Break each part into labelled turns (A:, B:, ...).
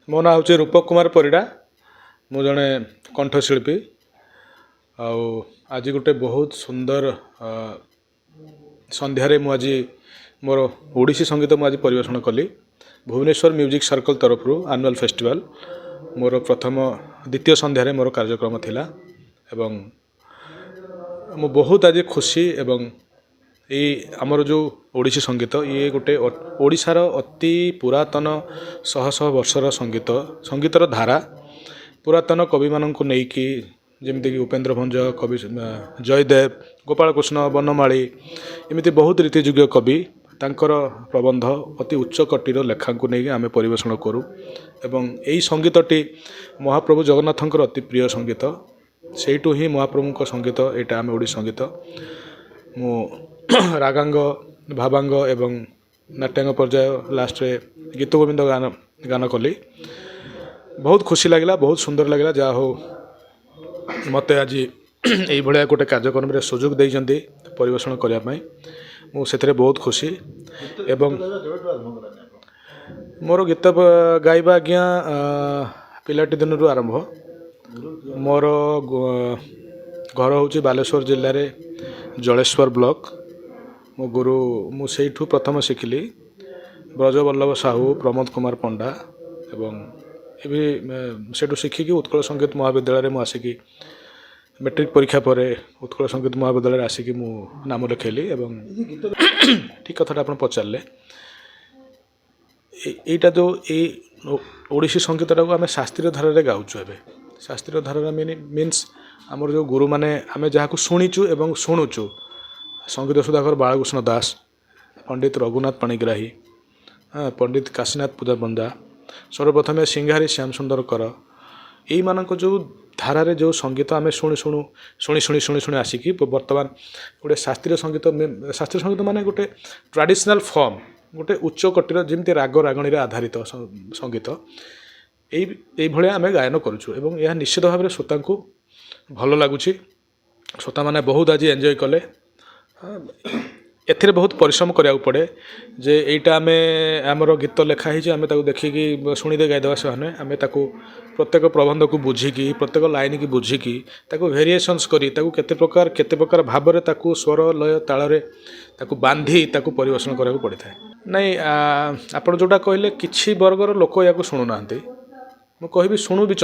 A: मो ना हूँ रूपक कुमार परिड़ा मु जड़े कंठशिल्पी आज गोटे बहुत सुंदर संध्यारे मुझे मोर ओडिसी संगीत मुझे परिवेषण कली भुवनेश्वर म्यूजिक सर्कल तरफ एनुअल फेस्टिवल मोर प्रथम द्वितीय संध्यारे मोर कार्यक्रम थिला एवं मु बहुत आज खुशी एवं ये आमर जो ओडिसी संगीत ये गोटे ओडिशार अति पुरातन शह शह वर्षर संगीत संगीतर धारा पुरातन कवि मानक नेकी जमीक उपेन्द्र भंज कवि जयदेव गोपाल कृष्ण बनमाली एमती बहुत रीतिजुग कवि तांकर प्रबंध अति उच्च कोटीर लेखा को नहीं आम परिवेषण करूँ एवं यही संगीतटी महाप्रभु जगन्नाथंकर अति प्रिय संगीत सेठू ही महाप्रभु संगीत यहाँ आम ओडिसी संगीत मु रागांग भावांग एवं नाट्यांग पर्याय लास्ट रे गीत गोविंद गान कली बहुत खुशी लगिला बहुत सुंदर लगिला जहा हो मते आज यही भाया गोटे कार्यक्रम रे सुजोग देइजंती परिवेषण करने मु से बहुत खुशी एवं मोर गीत गाइबा आज्ञा पिलाटी दिन आरंभ मोर घर हूँ बालेश्वर जिले में जलेश्वर ब्लॉक मो गुरु मुझे प्रथम शिखिली ब्रजवल्लभ साहू प्रमोद कुमार पंडा एवं से शिखिकी उत्कल संगीत महाविद्यालय में आसिकी मैट्रिक परीक्षा पर उत्कल संगीत महाविद्यालय आसिकी मु नाम लिखेली एवं ठीक कथा आप पचारे यहीटा जो ओडिसी संगीत को आम शास्त्रीय धारा रे गाउछु एबे शास्त्रीय धारा मीन्स आमर जो गुरु माने आम जहाँ शुणीचु एवं शुणुचु संगीत सुधाकर बालकृष्ण दास पंडित रघुनाथ पाणिग्राही पंडित काशीनाथ पूजा बंदा सर्वप्रथमे सिंघारी श्याम सुंदर कर यही मानक जो धारा रे जो संगीत आम शुणी शुणु शुणी शुणी शुणी शुणी आसिकी बर्तमान गोटे शास्त्रीय संगीत माने गोटे ट्रेडिशनल फॉर्म गोटे उच्च कोटीर जमी राग रागणी आधारित संगीत यही भाया आम गायन करुचु एवं यह निश्चित भाव में श्रोता को भल लगुच श्रोता मैंने बहुत आज एंजॉय कले एथिरे बहुत परिश्रम करा पड़े जे यहीटा आम आमर गीत लिखाही आम देखिकी शुणीदे गाईदेवा से आम प्रत्येक प्रबंध को बुझिकी प्रत्येक लाइन की बुझिकी भेरिएसन्स करी केते प्रकार भाव में स्वर लय ताल बांधी परिवेषण करा पड़े था नहीं आप जोटा कहले किछि वर्गर लोक या शुणुना मुझे कहि शुणु भी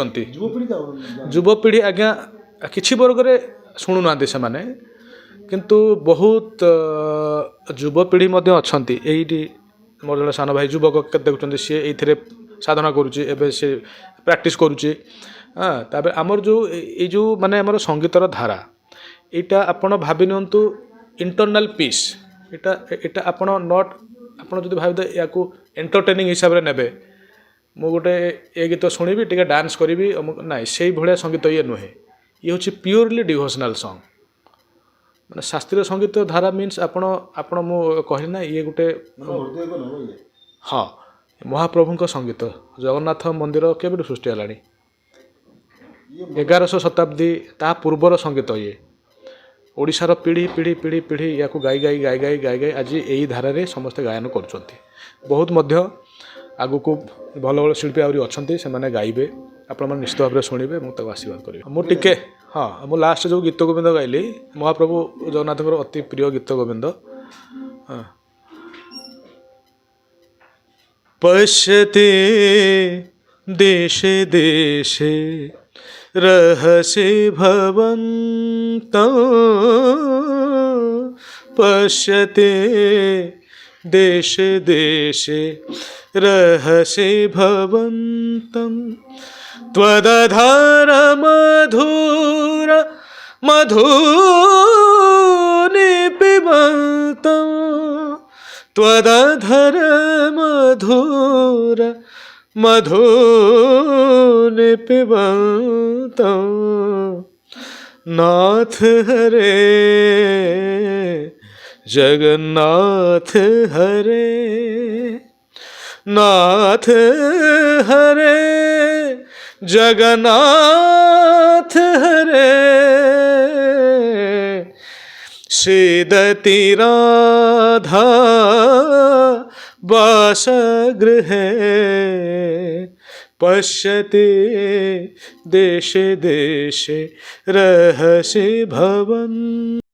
A: युवपीढ़ी आज्ञा किछि वर्ग शुणुना से माने किंतु बहुत युवपीढ़ी अच्छा यही मोर जड़े सान भाई युवक देखुं सी ये साधना करुच्ची एवं सी प्रैक्टिस करुच्ची तापर आमर जो माने आमर संगीतर धारा यहाँ आपण भावी नियंतु इंटरनल पीस यहाँ आपण नट आप भाव या एंटरटेनिंग हिसाब से नेबे मु गोटे ये गीत शुणी टी डांस करी ना से भाया संगीत ये नुहे ये हूँ प्योरली डिवोशनल सॉन्ग माने शास्त्रीय संगीत धारा मीन्स आपण मु कहली ना ये गोटे हाँ महाप्रभु संगीत जगन्नाथ मंदिर केबे सृष्टि है 1100 शताब्दी ता पूर्वर संगीत ये ओडिशार पीढ़ी पीढ़ी पीढ़ी पीढ़ी या गाई गाई गाई गाई गाई गाई आज यही धारा रे समस्ते गायन कर बहुत मध्य आगु को भल भल शिल्पी आहरी अच्छा से मैंने गाइबे आपण मैंने निश्चित भाव में शुणवे मुझे आशीर्वाद करी मुझे हाँ मु लास्ट जो गीत गोविंद गाइली महाप्रभु जगन्नाथ अति प्रिय गीत गोविंद हाँ पश्यते देशे देशे रहसे भवन्तं पश्यते देशे देशे रहसे भवन्तं त्वदधार मधुर मधुनि पिबन्तं त्वदधर मधुर मधुनि पिबन्तं नाथ हरे जगन्नाथ हरे नाथ हरे जगन्नाथ हरे सीदति राधा वासगृहे पश्यति देशे देशे रहसि भवन्।